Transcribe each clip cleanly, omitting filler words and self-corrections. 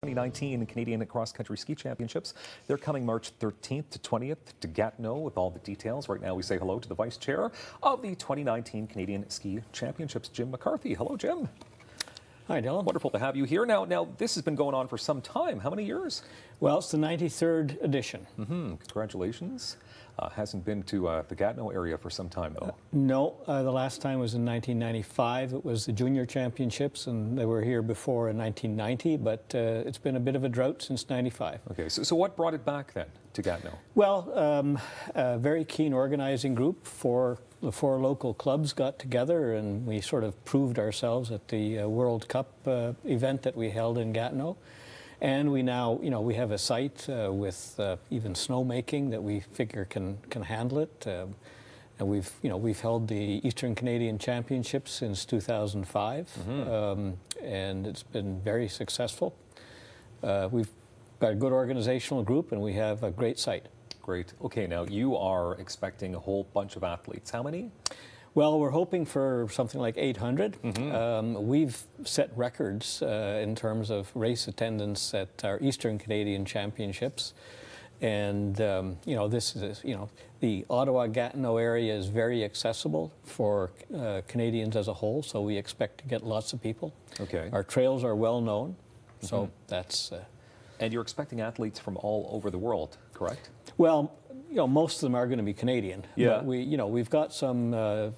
2019 Canadian Cross Country Ski Championships. They're coming March 13th to 20th to Gatineau with all the details. Right now we say hello to the Vice Chair of the 2019 Canadian Ski Championships, Jim McCarthy. Hello, Jim. Hi, Dylan. Wonderful to have you here. Now, this has been going on for some time. How many years? Well, it's the 93rd edition. Congratulations. Hasn't been to the Gatineau area for some time, though. No, the last time was in 1995. It was the Junior Championships, and they were here before in 1990, but it's been a bit of a drought since 95. Okay, so what brought it back then to Gatineau? Well, a very keen organizing group. The four local clubs got together, and we sort of proved ourselves at the World Cup event that we held in Gatineau. And we now, we have a site with even snowmaking that we figure can handle it. And we've held the Eastern Canadian Championships since 2005, and it's been very successful. We've got a good organizational group, and we have a great site. Great. Okay, now you are expecting a whole bunch of athletes. How many? Well, we're hoping for something like 800. We've set records in terms of race attendance at our Eastern Canadian Championships. And, this is, the Ottawa-Gatineau area is very accessible for Canadians as a whole, so we expect to get lots of people. Okay. Our trails are well known, so that's... And you're expecting athletes from all over the world, correct? Well, most of them are going to be Canadian. Yeah. But we've got some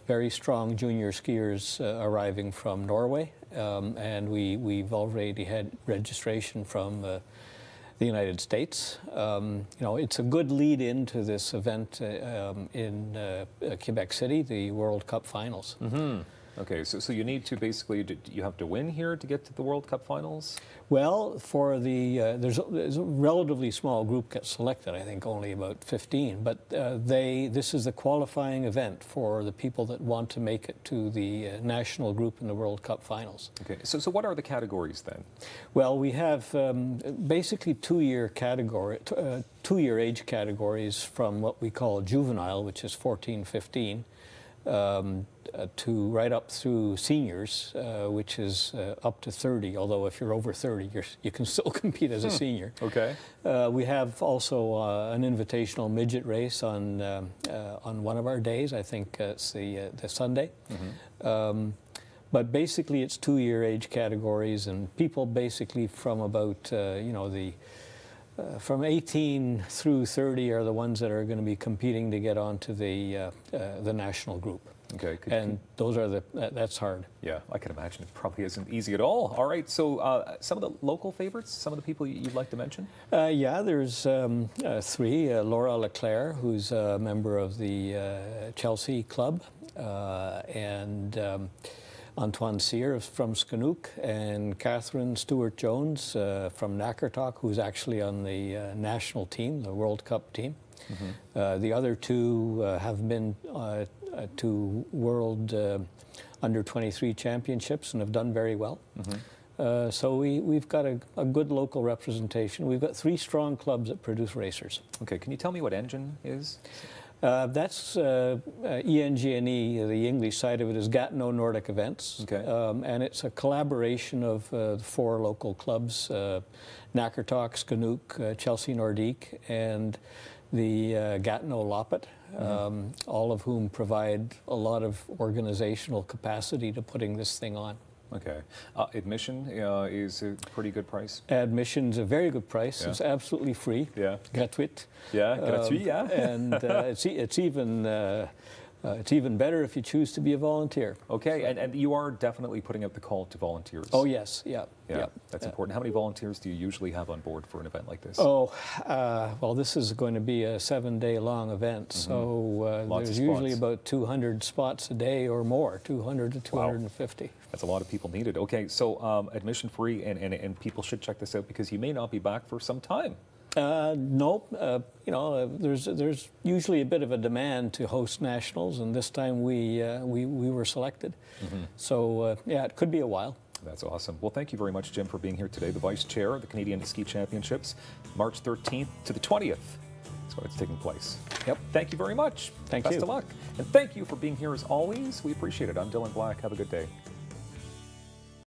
very strong junior skiers arriving from Norway, and we've already had registration from the United States. It's a good lead into this event in Quebec City, the World Cup Finals. Okay, so you need to basically, you have to win here to get to the World Cup Finals? Well, for the, there's a relatively small group gets selected, I think only about 15, but this is the qualifying event for the people that want to make it to the national group in the World Cup Finals. Okay, so what are the categories then? Well, we have basically two-year age categories from what we call juvenile, which is 14, 15, to right up through seniors, which is up to 30. Although if you're over 30, you can still compete as a senior. Okay. We have also an invitational midget race on one of our days. I think it's the Sunday. But basically, it's two-year age categories, and people basically from about from 18 through 30 are the ones that are going to be competing to get onto the national group. Okay. Those are that's hard. Yeah, I can imagine it probably isn't easy at all. All right, so some of the local favorites, some of the people you'd like to mention? Yeah, there's three. Laura Leclerc, who's a member of the Chelsea club, and Antoine Cyr from Skanuk, and Catherine Stewart-Jones from Nakartok, who's actually on the national team, the World Cup team. The other two have been to World Under-23 Championships and have done very well. So we've got a good local representation. We've got three strong clubs that produce racers. Okay, can you tell me what Engine is? That's ENGNE, the English side of it is Gatineau Nordic Events. Okay. And it's a collaboration of four local clubs, Nakartok, Skanuk, Chelsea Nordique, and the Gatineau Loppet, all of whom provide a lot of organizational capacity to putting this thing on. Okay. Admission is a pretty good price? Admission's a very good price. Yeah. It's absolutely free. Yeah. Gratuit. Yeah, gratuit, yeah. And it's even better if you choose to be a volunteer. Okay, and you are definitely putting out the call to volunteers. Oh, yes, yeah. That's important. How many volunteers do you usually have on board for an event like this? Oh, well, this is going to be a 7-day-long event, so there's usually about 200 spots a day or more, 200 to 250. Wow. That's a lot of people needed. Okay, so admission free, and people should check this out because you may not be back for some time. Nope. There's usually a bit of a demand to host nationals, and this time we were selected. So yeah, it could be a while. That's awesome. Well, thank you very much, Jim, for being here today. The Vice Chair of the Canadian Ski Championships, March 13th to the 20th. That's when it's taking place. Yep. Thank you very much. Thank you. Best of luck. And thank you for being here as always. We appreciate it. I'm Dylan Black. Have a good day.